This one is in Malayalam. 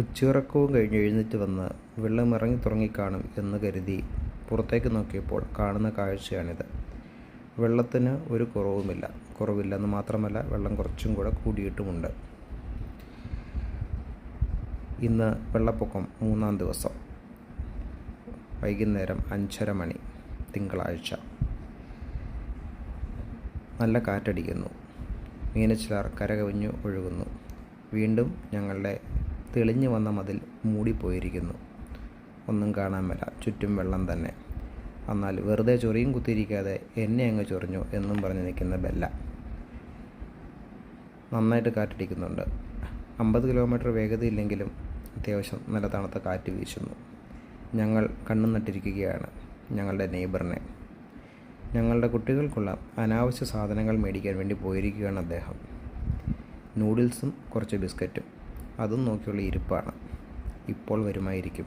ഉച്ചിറക്കവും കഴിഞ്ഞ് എഴുന്നേറ്റ് വന്ന് വെള്ളം ഇറങ്ങി തുടങ്ങിക്കാണും എന്ന് കരുതി പുറത്തേക്ക് നോക്കിയപ്പോൾ കാണുന്ന കാഴ്ചയാണിത്. വെള്ളത്തിന് ഒരു കുറവില്ലെന്ന് മാത്രമല്ല, വെള്ളം കുറച്ചും കൂടെ കൂടിയിട്ടുമുണ്ട്. ഇന്ന് വെള്ളപ്പൊക്കം 3-ാം ദിവസം, വൈകുന്നേരം 5:30 മണി, തിങ്കളാഴ്ച. നല്ല കാറ്റടിക്കുന്നു. മീനച്ചിലാർ കരകവിഞ്ഞു ഒഴുകുന്നു. വീണ്ടും ഞങ്ങളുടെ തെളിഞ്ഞു വന്ന മതിൽ മൂടിപ്പോയിരിക്കുന്നു. ഒന്നും കാണാൻ മേല, ചുറ്റും വെള്ളം തന്നെ. എന്നാൽ വെറുതെ ചൊറിയും കുത്തിയിരിക്കാതെ എന്നെ അങ്ങ് ചൊറിഞ്ഞു എന്നും പറഞ്ഞ് നിൽക്കുന്ന ബെല്ല. നന്നായിട്ട് കാറ്റടിക്കുന്നുണ്ട്. 50 കിലോമീറ്റർ വേഗതയില്ലെങ്കിലും അത്യാവശ്യം നല്ല തണുത്ത കാറ്റ് വീശുന്നു. ഞങ്ങൾ കണ്ണും നട്ടിരിക്കുകയാണ് ഞങ്ങളുടെ നെയ്ബറിനെ. ഞങ്ങളുടെ കുട്ടികൾക്കുള്ള അനാവശ്യ സാധനങ്ങൾ മേടിക്കാൻ വേണ്ടി പോയിരിക്കുകയാണ് അദ്ദേഹം. നൂഡിൽസും കുറച്ച് ബിസ്ക്കറ്റും, അതും നോക്കിയുള്ള ഇരിപ്പാണ്. ഇപ്പോൾ വരുമായിരിക്കും.